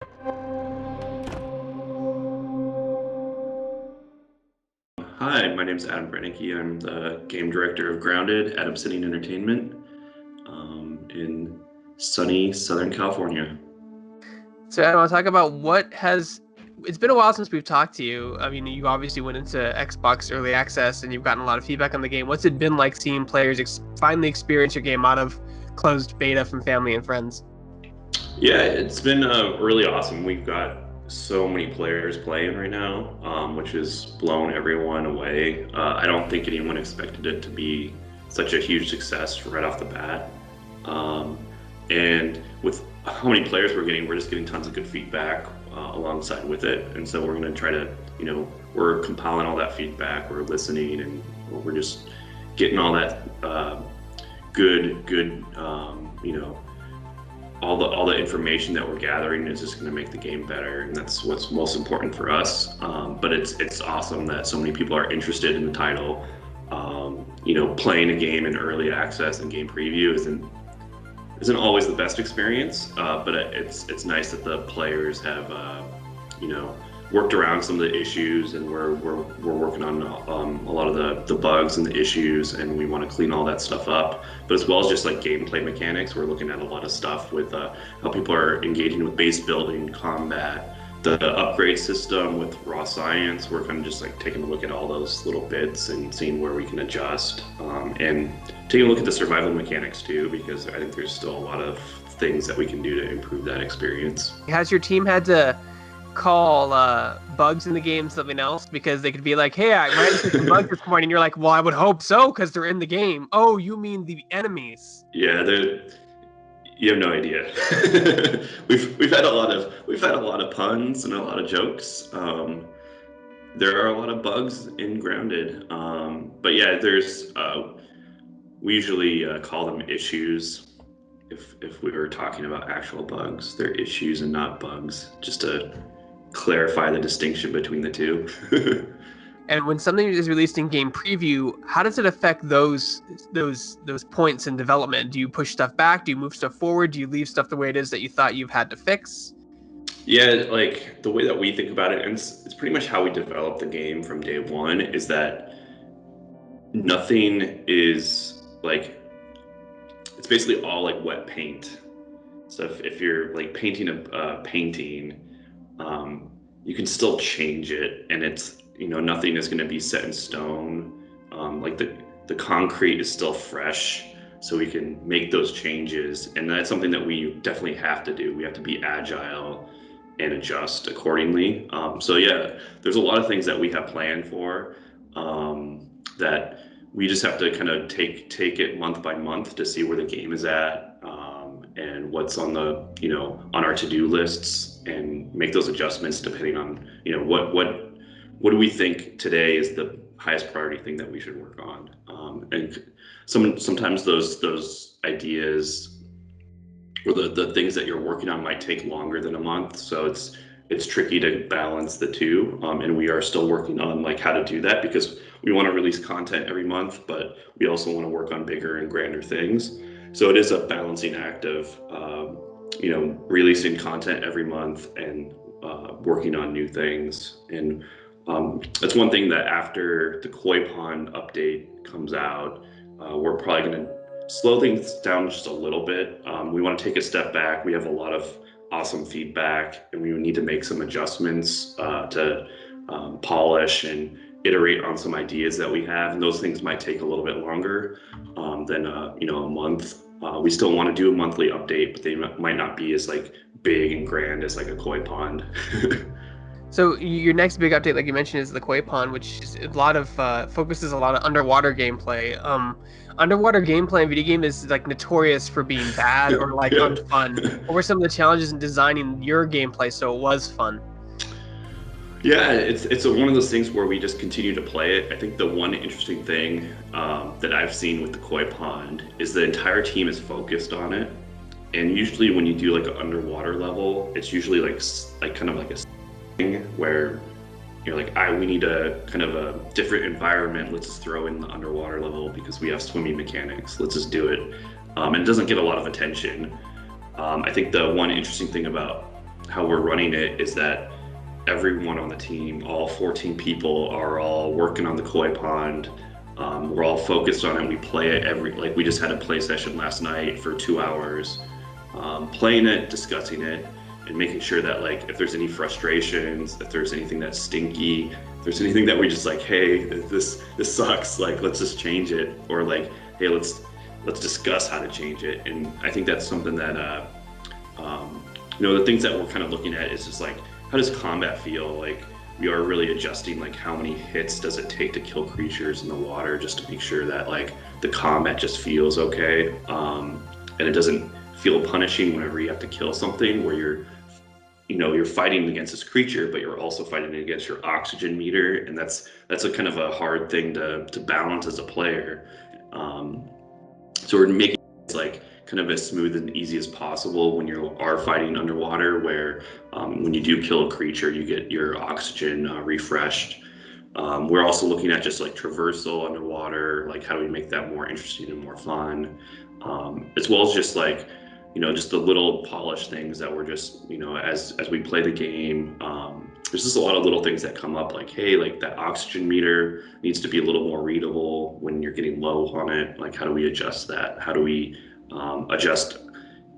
Hi, my name is Adam Brennicke. I'm the game director of Grounded at Obsidian Entertainment in sunny Southern California. So I want to talk about it's been a while since we've talked to you. I mean, you obviously went into Xbox Early Access and you've gotten a lot of feedback on the game. What's it been like seeing players finally experience your game out of closed beta from family and friends? Yeah, it's been really awesome. We've got so many players playing right now, which has blown everyone away. I don't think anyone expected it to be such a huge success right off the bat. And with how many players we're just getting tons of good feedback alongside with it. And so we're going to try to, we're compiling all that feedback, we're listening, and we're just getting all that good, all the information that we're gathering is just going to make the game better, and that's what's most important for us. But it's awesome that so many people are interested in the title. Playing a game in early access and game preview isn't always the best experience, but it's nice that the players have worked around some of the issues, and we're working on a lot of the bugs and the issues, and we want to clean all that stuff up. But as well as just like gameplay mechanics, we're looking at a lot of stuff with how people are engaging with base building, combat, the upgrade system with raw science. We're kind of just like taking a look at all those little bits and seeing where we can adjust, and taking a look at the survival mechanics too, because I think there's still a lot of things that we can do to improve that experience. Has your team had to call bugs in the game something else? Because they could be like, hey, I ran into some bugs this morning, and you're like, well, I would hope so, because they're in the game. Oh, you mean the enemies? Yeah, you have no idea. we've had a lot of puns and a lot of jokes. There are a lot of bugs in Grounded, but yeah, there's we usually call them issues. If we were talking about actual bugs, they're issues and not bugs, just to clarify the distinction between the two. And when something is released in game preview, how does it affect those points in development? Do you push stuff back? Do you move stuff forward? Do you leave stuff the way it is that you thought you've had to fix? Yeah, like the way that we think about it, and it's pretty much how we develop the game from day one, is that nothing is like, it's basically all like wet paint. So if you're like painting a painting, you can still change it, and it's, nothing is going to be set in stone. Like the concrete is still fresh, so we can make those changes, and that's something that we definitely have to do. We have to be agile and adjust accordingly. So yeah, there's a lot of things that we have planned for, that we just have to kind of take it month by month to see where the game is at, and what's on the on our to-do lists, and make those adjustments depending on what do we think today is the highest priority thing that we should work on. And sometimes those ideas or the things that you're working on might take longer than a month, so it's tricky to balance the two, and we are still working on like how to do that, because we want to release content every month, but we also want to work on bigger and grander things. So it is a balancing act of releasing content every month and working on new things. And that's one thing that after the koi pond update comes out, we're probably going to slow things down just a little bit. We want to take a step back. We have a lot of awesome feedback, and we need to make some adjustments to polish and iterate on some ideas that we have, and those things might take a little bit longer than a month. We still want to do a monthly update, but they might not be as like big and grand as like a koi pond. So your next big update, like you mentioned, is the koi pond, which is a lot of focuses a lot of underwater gameplay. Underwater gameplay in video game is like notorious for being bad or like unfun. What were some of the challenges in designing your gameplay so it was fun? Yeah, it's one of those things where we just continue to play it. I think the one interesting thing that I've seen with the koi pond is the entire team is focused on it. And usually when you do like an underwater level, it's usually like kind of like a thing where you're like, we need a kind of a different environment. Let's just throw in the underwater level because we have swimming mechanics. Let's just do it. And it doesn't get a lot of attention. I think the one interesting thing about how we're running it is that everyone on the team, all 14 people, are all working on the koi pond. We're all focused on it. We play it like we just had a play session last night for 2 hours, playing it, discussing it, and making sure that like if there's any frustrations, if there's anything that's stinky, if there's anything that we just like, hey, this sucks, like let's just change it, or like, hey, let's discuss how to change it. And I think that's something that the things that we're kind of looking at is just like, how does combat feel? Like we are really adjusting like how many hits does it take to kill creatures in the water, just to make sure that like the combat just feels okay, and it doesn't feel punishing whenever you have to kill something where you're fighting against this creature, but you're also fighting against your oxygen meter, and that's a kind of a hard thing to balance as a player. So we're making it like kind of as smooth and easy as possible when you are fighting underwater, where when you do kill a creature, you get your oxygen refreshed. We're also looking at just like traversal underwater, like how do we make that more interesting and more fun, as well as just like, just the little polished things that we're just, as we play the game, there's just a lot of little things that come up, like, hey, like that oxygen meter needs to be a little more readable when you're getting low on it. Like, how do we adjust that? How do we adjust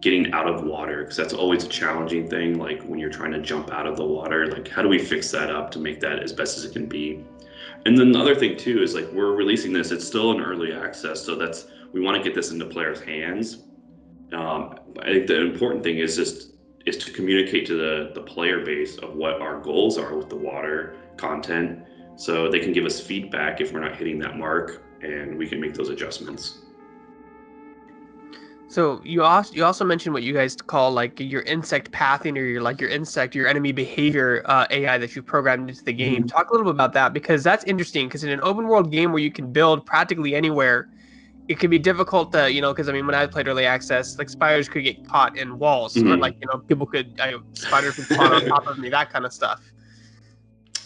getting out of water? Because that's always a challenging thing. Like when you're trying to jump out of the water, like how do we fix that up to make that as best as it can be? And then the other thing too is like we're releasing this. It's still in early access, so we want to get this into players' hands. I think the important thing is to communicate to the player base of what our goals are with the water content, so they can give us feedback if we're not hitting that mark, and we can make those adjustments. So you also mentioned what you guys call like your insect pathing, or your enemy behavior AI that you programmed into the game. Talk a little bit about that, because that's interesting. Because in an open world game where you can build practically anywhere, it can be difficult to, because I mean, when I played early access, like spiders could get caught in walls, or like, people could, spiders would spawn on top of me, that kind of stuff.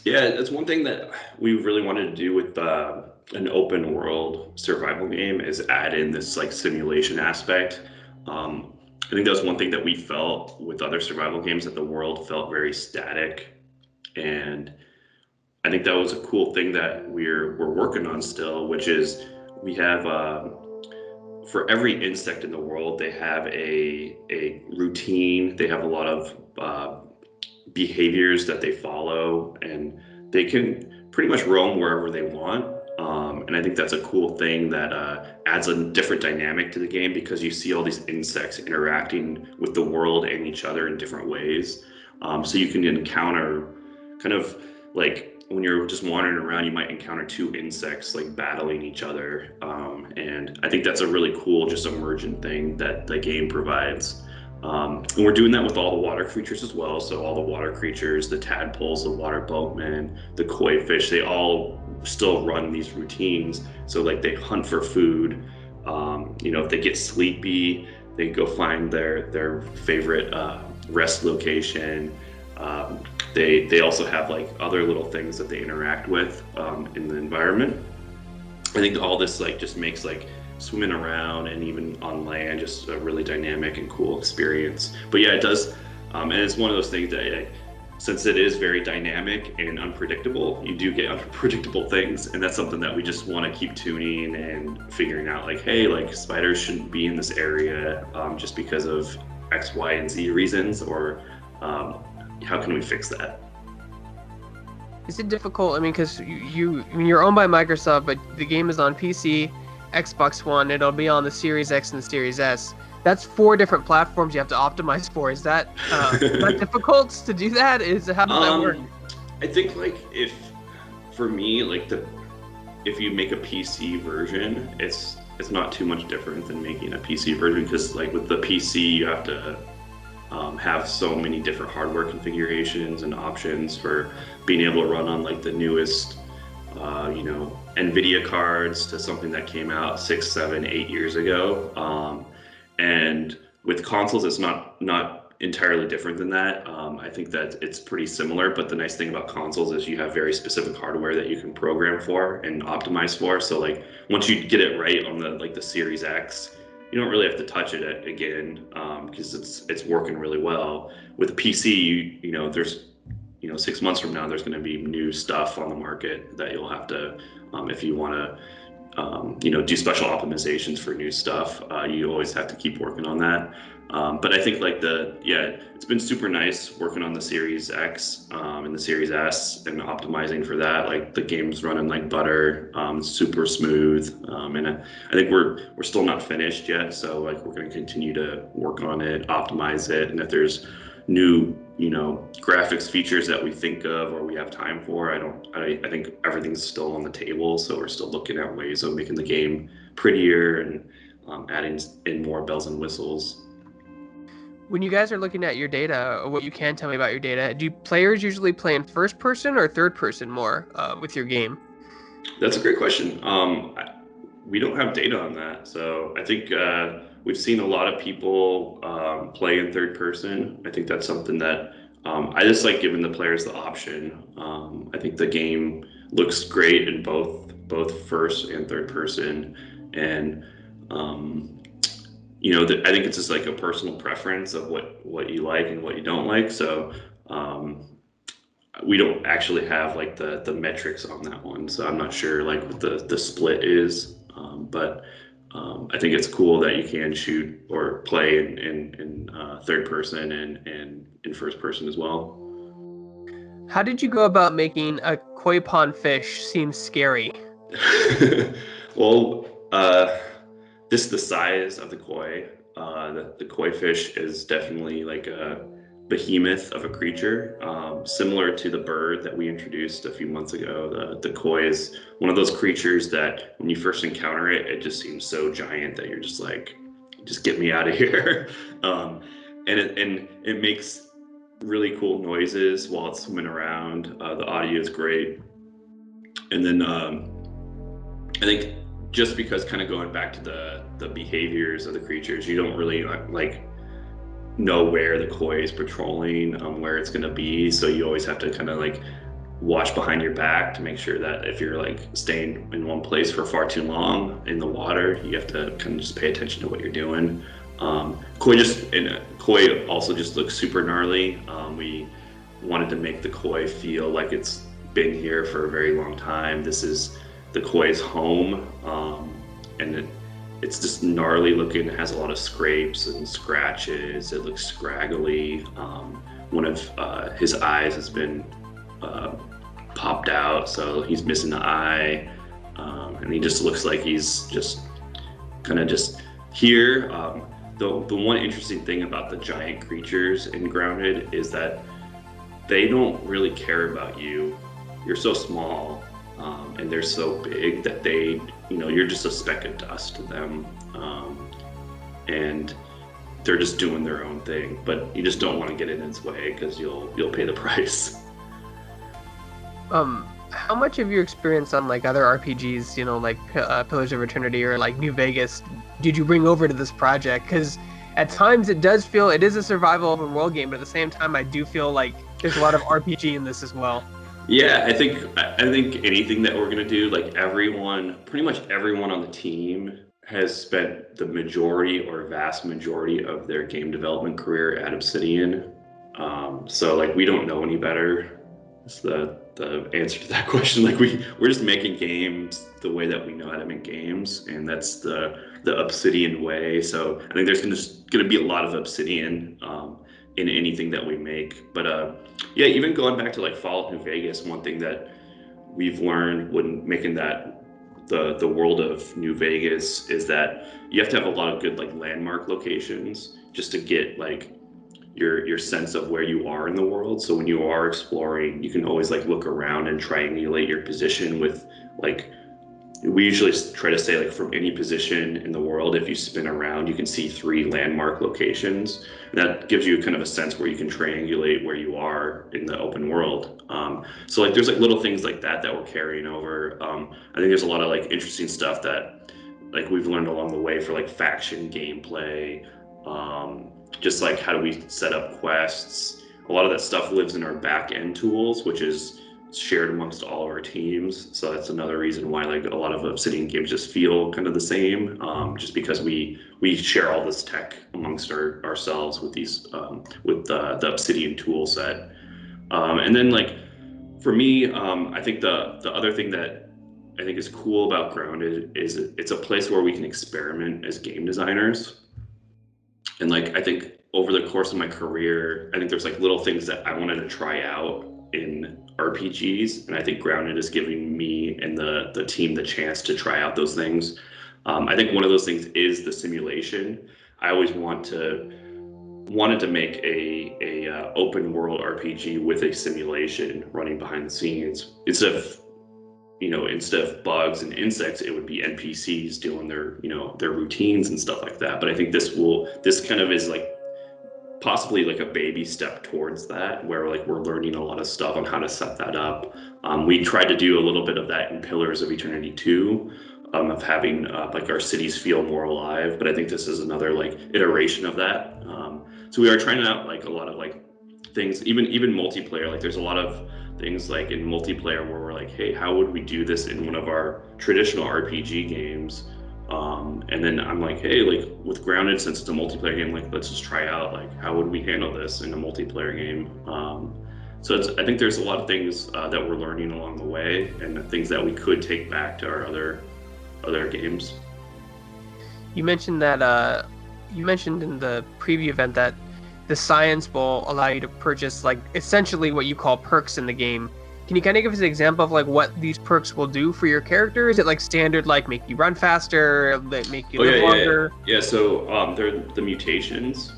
Yeah, that's one thing that we really wanted to do with an open world survival game, is add in this like simulation aspect. I think that was one thing that we felt with other survival games, that the world felt very static, and I think that was a cool thing that we're working on still, which is we have for every insect in the world, they have a routine. They have a lot of behaviors that they follow, and they can pretty much roam wherever they want. And I think that's a cool thing that adds a different dynamic to the game, because you see all these insects interacting with the world and each other in different ways. So you can encounter kind of like when you're just wandering around, you might encounter two insects like battling each other. And I think that's a really cool, just emergent thing that the game provides. And we're doing that with all the water creatures as well. So all the water creatures, the tadpoles, the water boatmen, the koi fish, they all still run these routines. So like they hunt for food. If they get sleepy, they go find their favorite rest location. They also have like other little things that they interact with in the environment. I think all this like just makes like swimming around and even on land just a really dynamic and cool experience. But yeah, it does, and it's one of those things that since it is very dynamic and unpredictable, you do get unpredictable things, and that's something that we just want to keep tuning and figuring out, like, hey, like spiders shouldn't be in this area just because of X, Y, and Z reasons, or how can we fix that? Is it difficult? I mean, because you're owned by Microsoft, but the game is on PC, Xbox One. It'll be on the Series X and the Series S. That's 4 different platforms you have to optimize for. Is that difficult to do that? How does that work? I think like for me, like if you make a PC version, it's not too much different than making a PC version, because like with the PC you have to have so many different hardware configurations and options for being able to run on like the newest NVIDIA cards to something that came out 6, 7, 8 years ago. And with consoles, it's not entirely different than that. I think that it's pretty similar, but the nice thing about consoles is you have very specific hardware that you can program for and optimize for. So like once you get it right on the Series X, you don't really have to touch it again because it's working really well. With a PC, you know there's 6 months from now there's going to be new stuff on the market that you'll have to if you want to do special optimizations for new stuff. You always have to keep working on that. But I think it's been super nice working on the Series X and the Series S and optimizing for that. Like the game's running like butter, super smooth, and I think we're still not finished yet. So like we're going to continue to work on it, optimize it, and if there's new graphics features that we think of or we have time for, I think everything's still on the table, so we're still looking at ways of making the game prettier and adding in more bells and whistles. When you guys are looking at your data, or what you can tell me about your data, do players usually play in first person or third person more with your game? That's a great question. We don't have data on that, so I think we've seen a lot of people play in third person. I think that's something that I just like giving the players the option. I think the game looks great in both first and third person, and I think it's just like a personal preference of what you like and what you don't like. So we don't actually have like the metrics on that one, so I'm not sure like what the split is. But I think it's cool that you can shoot or play in third person and in first person as well. How did you go about making a koi pond fish seem scary? Well, just the size of the koi. The koi fish is definitely like a behemoth of a creature, similar to the bird that we introduced a few months ago. The koi is one of those creatures that when you first encounter it, it just seems so giant that you're just like, just get me out of here. And it makes really cool noises while it's swimming around. The audio is great. And then I think just because kind of going back to the behaviors of the creatures, you don't really like know where the koi is patrolling, where it's going to be. So you always have to kind of like watch behind your back to make sure that if you're like staying in one place for far too long in the water, you have to kind of just pay attention to what you're doing. Koi also just looks super gnarly. We wanted to make the koi feel like it's been here for a very long time. This is the koi's home, and it's just gnarly looking. It has a lot of scrapes and scratches. It looks scraggly. One of his eyes has been popped out, so he's missing the eye, and he just looks like he's just kind of just here. The one interesting thing about the giant creatures in Grounded is that they don't really care about you. You're so small, and they're so big that you're just a speck of dust to them, and they're just doing their own thing. But you just don't want to get in its way because you'll pay the price. How much of your experience on like other RPGs, like Pillars of Eternity or like New Vegas, did you bring over to this project? Because at times it does feel it is a survival open world game, but at the same time I do feel like there's a lot of RPG in this as well. Yeah, I think anything that we're gonna do, like pretty much everyone on the team has spent the majority or vast majority of their game development career at Obsidian. So like we don't know any better. That's the answer to that question. Like we're just making games the way that we know how to make games, and that's the Obsidian way. So I think there's gonna be a lot of Obsidian in anything that we make. But yeah, even going back to like Fallout New Vegas, one thing that we've learned when making that the world of New Vegas is that you have to have a lot of good like landmark locations just to get like your sense of where you are in the world. So when you are exploring, you can always like look around and triangulate your position with like we usually try to say like from any position in the world, if you spin around, you can see 3 landmark locations. And that gives you kind of a sense where you can triangulate where you are in the open world. So like there's like little things like that we're carrying over. I think there's a lot of like interesting stuff that like we've learned along the way for like faction gameplay. Just like how do we set up quests? A lot of that stuff lives in our back end tools, which is shared amongst all of our teams. So that's another reason why like a lot of Obsidian games just feel kind of the same, just because we share all this tech amongst ourselves with these with the Obsidian tool set. And then like for me, I think the other thing that I think is cool about Grounded is it's a place where we can experiment as game designers. And like I think over the course of my career, I think there's like little things that I wanted to try out in RPGs, and I think Grounded is giving me and the team the chance to try out those things. I think one of those things is the simulation. I always wanted to make a open world RPG with a simulation running behind the scenes instead of bugs and insects, it would be NPCs doing their routines and stuff like that. But I think this kind of is like possibly like a baby step towards that, where like we're learning a lot of stuff on how to set that up. We tried to do a little bit of that in Pillars of Eternity 2, of having like our cities feel more alive. But I think this is another like iteration of that. So we are trying out like a lot of like things, even multiplayer. Like there's a lot of things like in multiplayer where we're like, hey, how would we do this in one of our traditional RPG games? And then I'm like, hey, like with Grounded, since it's a multiplayer game, like let's just try out like how would we handle this in a multiplayer game. So I think there's a lot of things that we're learning along the way, and things that we could take back to our other games. You mentioned that you mentioned in the preview event that the science will allow you to purchase like essentially what you call perks in the game. Can you kind of give us an example of like what these perks will do for your character? Is it like standard, like make you run faster, like make you live longer? Yeah. So they're the mutations,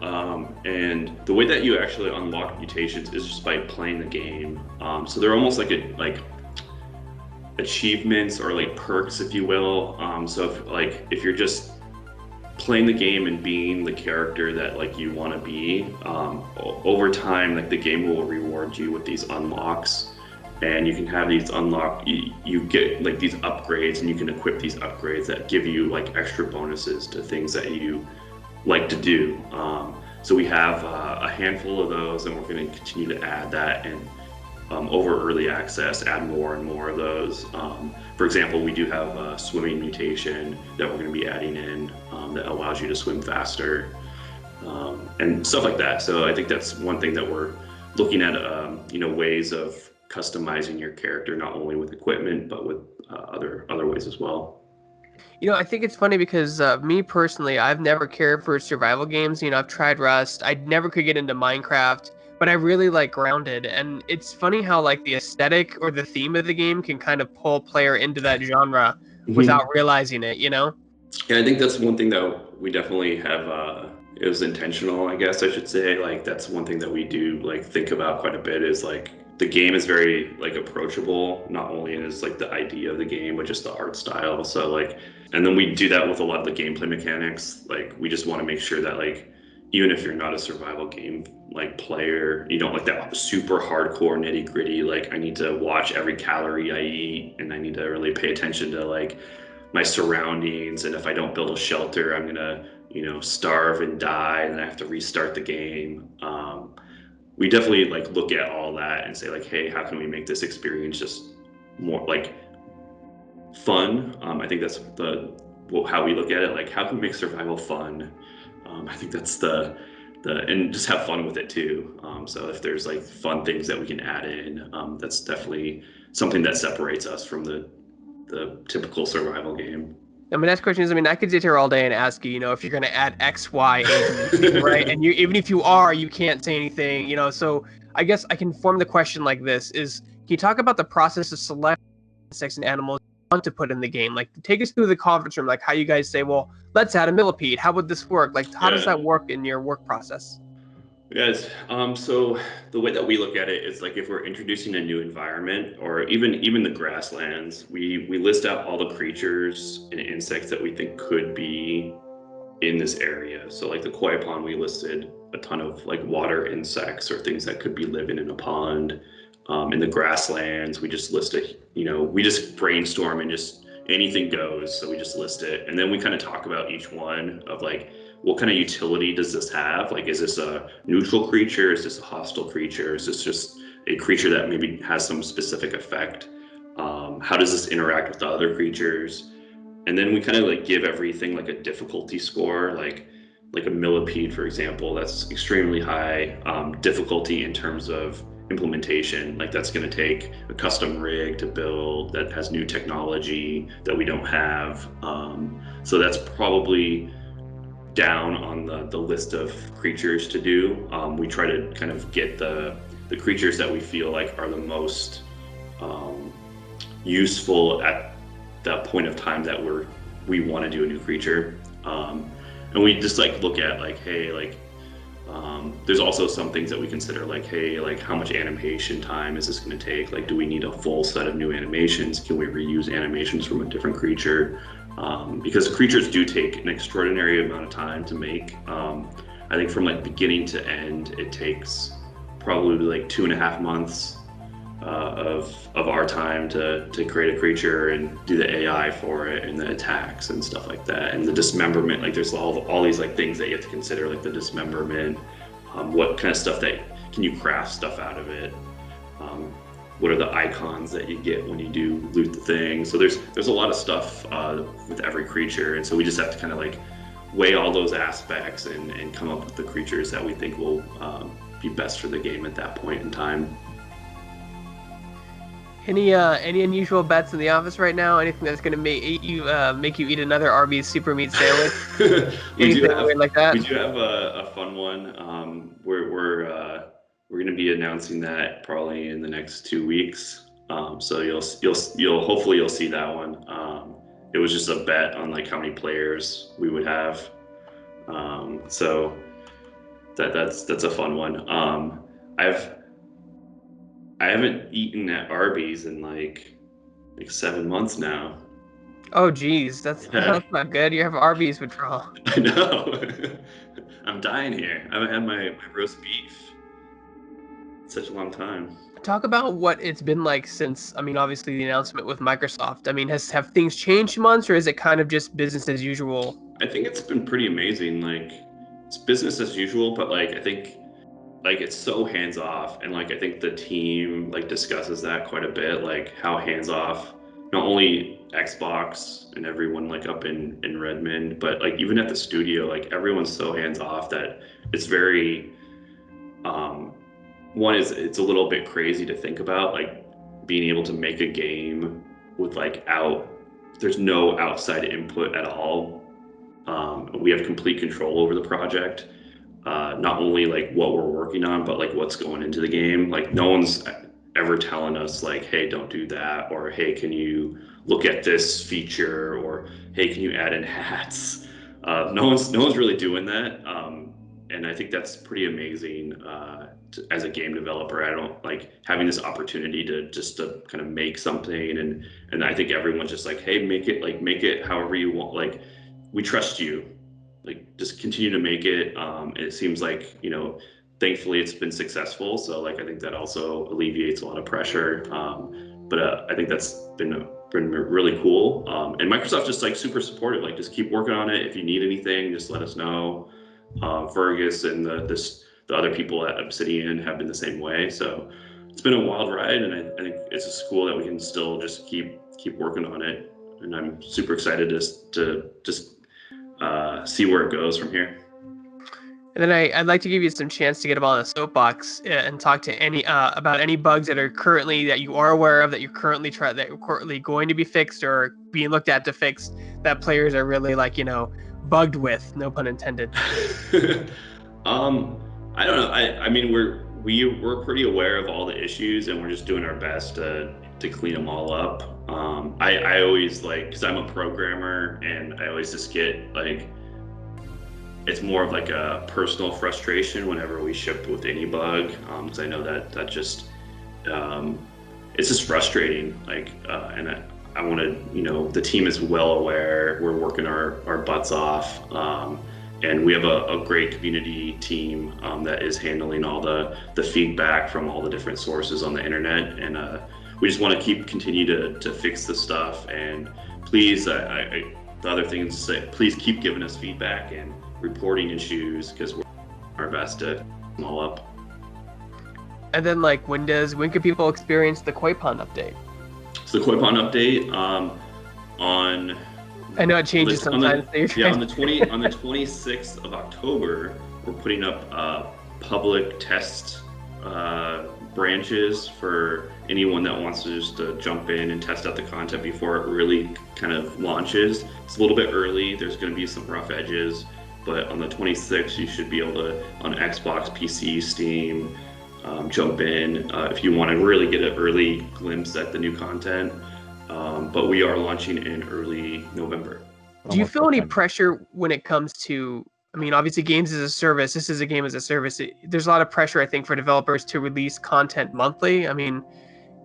and the way that you actually unlock mutations is just by playing the game. So they're almost like achievements or like perks, if you will. So if you're just playing the game and being the character that like you want to be, over time like the game will reward you with these unlocks, and you can have these you get like these upgrades, and you can equip these upgrades that give you like extra bonuses to things that you like to do. So we have a handful of those, and we're going to continue to add that, and over early access add more and more of those. For example, we do have a swimming mutation that we're going to be adding in, that allows you to swim faster, and stuff like that. So I think that's one thing that we're looking at, ways of customizing your character, not only with equipment, but with other ways as well. I think it's funny because me personally, I've never cared for survival games. I've tried Rust. I never could get into Minecraft, but I really like Grounded. And it's funny how like the aesthetic or the theme of the game can kind of pull player into that genre without realizing it, Yeah, I think that's one thing that we definitely have. It was intentional, I guess I should say. Like that's one thing that we do like think about quite a bit, is like the game is very like approachable, not only as like the idea of the game, but just the art style. So like, and then we do that with a lot of the gameplay mechanics. Like we just want to make sure that like, even if you're not a survival game like player, you don't like that super hardcore nitty gritty, like I need to watch every calorie I eat, and I need to really pay attention to like my surroundings, and if I don't build a shelter, I'm gonna starve and die, and then I have to restart the game. We definitely like look at all that and say like, hey, how can we make this experience just more like fun? I think that's how we look at it. Like, how can we make survival fun? I think that's and just have fun with it too. So if there's like fun things that we can add in, that's definitely something that separates us from the typical survival game. My next question is, I could sit here all day and ask you, if you're going to add X, Y, A, B, C, right? And even if you are, you can't say anything, So I guess I can form the question like this: can you talk about the process of selecting insects and animals you want to put in the game? Like, take us through the conference room, like how you guys say, well, let's add a millipede. How would this work? Like, how does that work in your work process? Yes. So the way that we look at it is like if we're introducing a new environment, or even the grasslands, we list out all the creatures and insects that we think could be in this area. So like the koi pond, we listed a ton of like water insects or things that could be living in a pond. In the grasslands, we just listed, we just brainstorm and just anything goes. So we just list it, and then we kind of talk about each one of like, what kind of utility does this have? Like, is this a neutral creature? Is this a hostile creature? Is this just a creature that maybe has some specific effect. How does this interact with the other creatures? And then we kind of like give everything like a difficulty score, like a millipede, for example, that's extremely high difficulty in terms of implementation. Like that's going to take a custom rig to build that has new technology that we don't have. So that's probably down on the list of creatures to do. We try to kind of get the creatures that we feel like are the most useful at that point of time that we want to do a new creature. And we just like look at like, hey, like there's also some things that we consider like, hey, like how much animation time is this going to take? Like, do we need a full set of new animations? Can we reuse animations from a different creature? Because creatures do take an extraordinary amount of time to make. I think from like beginning to end, it takes probably like 2.5 months of our time to create a creature and do the AI for it and the attacks and stuff like that, and the dismemberment. Like there's all these like things that you have to consider, like the dismemberment, what kind of stuff that can you craft stuff out of it, what are the icons that you get when you do loot the thing. So there's a lot of stuff with every creature, and so we just have to kind of like weigh all those aspects and come up with the creatures that we think will be best for the game at that point in time. Any unusual bets in the office right now? Anything that's going to make you eat another Arby's super meat sandwich? Anything weird like that? We do have a fun one. We're going to be announcing that probably in the next 2 weeks. So you'll hopefully see that one. It was just a bet on like how many players we would have. So that's a fun one. I haven't eaten at Arby's in like 7 months now. Oh geez, that's not good. You have Arby's withdrawal. I know. I'm dying here. I haven't had my roast beef in such a long time. Talk about what it's been like since, I mean, obviously the announcement with Microsoft. I mean, have things changed months, or is it kind of just business as usual? I think it's been pretty amazing. Like it's business as usual, but like I think like it's so hands off, and like I think the team like discusses that quite a bit, like how hands off not only Xbox and everyone like up in Redmond, but like even at the studio, like everyone's so hands off that it's very one is it's a little bit crazy to think about, like being able to make a game with like there's no outside input at all. We have complete control over the project. Not only like what we're working on, but like what's going into the game. Like no one's ever telling us like, hey, don't do that, or hey, can you look at this feature, or hey, can you add in hats? No one's really doing that, and I think that's pretty amazing. As a game developer, I don't like having this opportunity to kind of make something, and I think everyone's just like, hey, make it however you want. Like we trust you. Like just continue to make it. It seems like, thankfully it's been successful. So like I think that also alleviates a lot of pressure. But I think that's been really cool. And Microsoft's just like super supportive. Like just keep working on it. If you need anything, just let us know. Fergus and the other people at Obsidian have been the same way. So it's been a wild ride, and I think it's a school that we can still just keep working on it. And I'm super excited to just see where it goes from here. And then I'd like to give you some chance to get up on a soapbox and talk to any about any bugs that you are aware of, that you're currently going to be fixed or being looked at to fix, that players are really like, bugged with, no pun intended. I don't know. I mean, we're pretty aware of all the issues, and we're just doing our best to clean them all up. I always because I'm a programmer, and I always just get like, it's more of like a personal frustration whenever we ship with any bug, because I know that just it's just frustrating. And I want to, the team is well aware. We're working our butts off. And we have a great community team that is handling all the feedback from all the different sources on the internet. And we just want to continue to fix this stuff. And please, the other thing is to say, please keep giving us feedback and reporting issues, because we're doing our best to clean them all up. And then when can people experience the Koi Pond update? So the Koi Pond update on I know it changes sometimes. On the 26th of October, we're putting up public test branches for anyone that wants to just jump in and test out the content before it really kind of launches. It's a little bit early. There's going to be some rough edges, but on the 26th, you should be able to, on Xbox, PC, Steam, jump in if you want to really get an early glimpse at the new content. But we are launching in early November. Do you feel any pressure when it comes to, I mean, obviously games as a service, this is a game as a service. There's a lot of pressure, I think, for developers to release content monthly. I mean,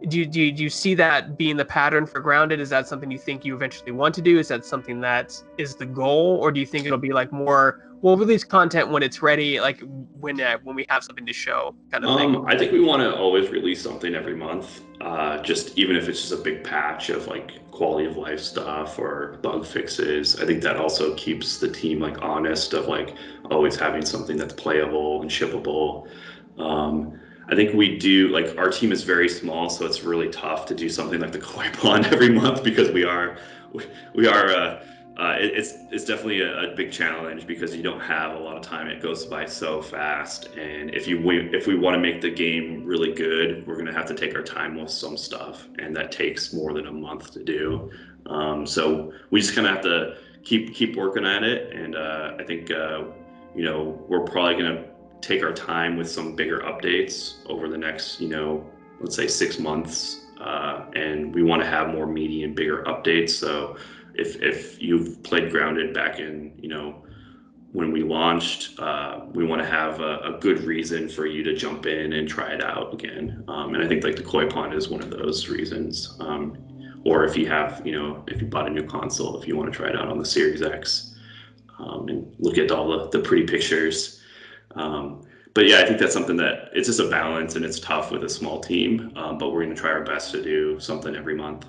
do you see that being the pattern for Grounded? Is that something you think you eventually want to do? Is that something that is the goal? Or do you think it'll be like more, we'll release content when it's ready, like when we have something to show kind of thing? I think we want to always release something every month, just even if it's just a big patch of like quality of life stuff or bug fixes. I think that also keeps the team like honest of like always having something that's playable and shippable. I think we do, like, our team is very small, so it's really tough to do something like the Koi Pond every month because it's definitely a big challenge because you don't have a lot of time. It goes by so fast, and if we want to make the game really good, we're going to have to take our time with some stuff, and that takes more than a month to do. So we just kind of have to keep working at it, and I think we're probably going to take our time with some bigger updates over the next, let's say 6 months. And we want to have more meaty and bigger updates. So if you've played Grounded back in, when we launched, we want to have a good reason for you to jump in and try it out again. And I think like the Koi Pond is one of those reasons. Or if you have, if you bought a new console, if you want to try it out on the Series X, and look at all the pretty pictures. But yeah, I think that's something that it's just a balance, and it's tough with a small team, but we're going to try our best to do something every month.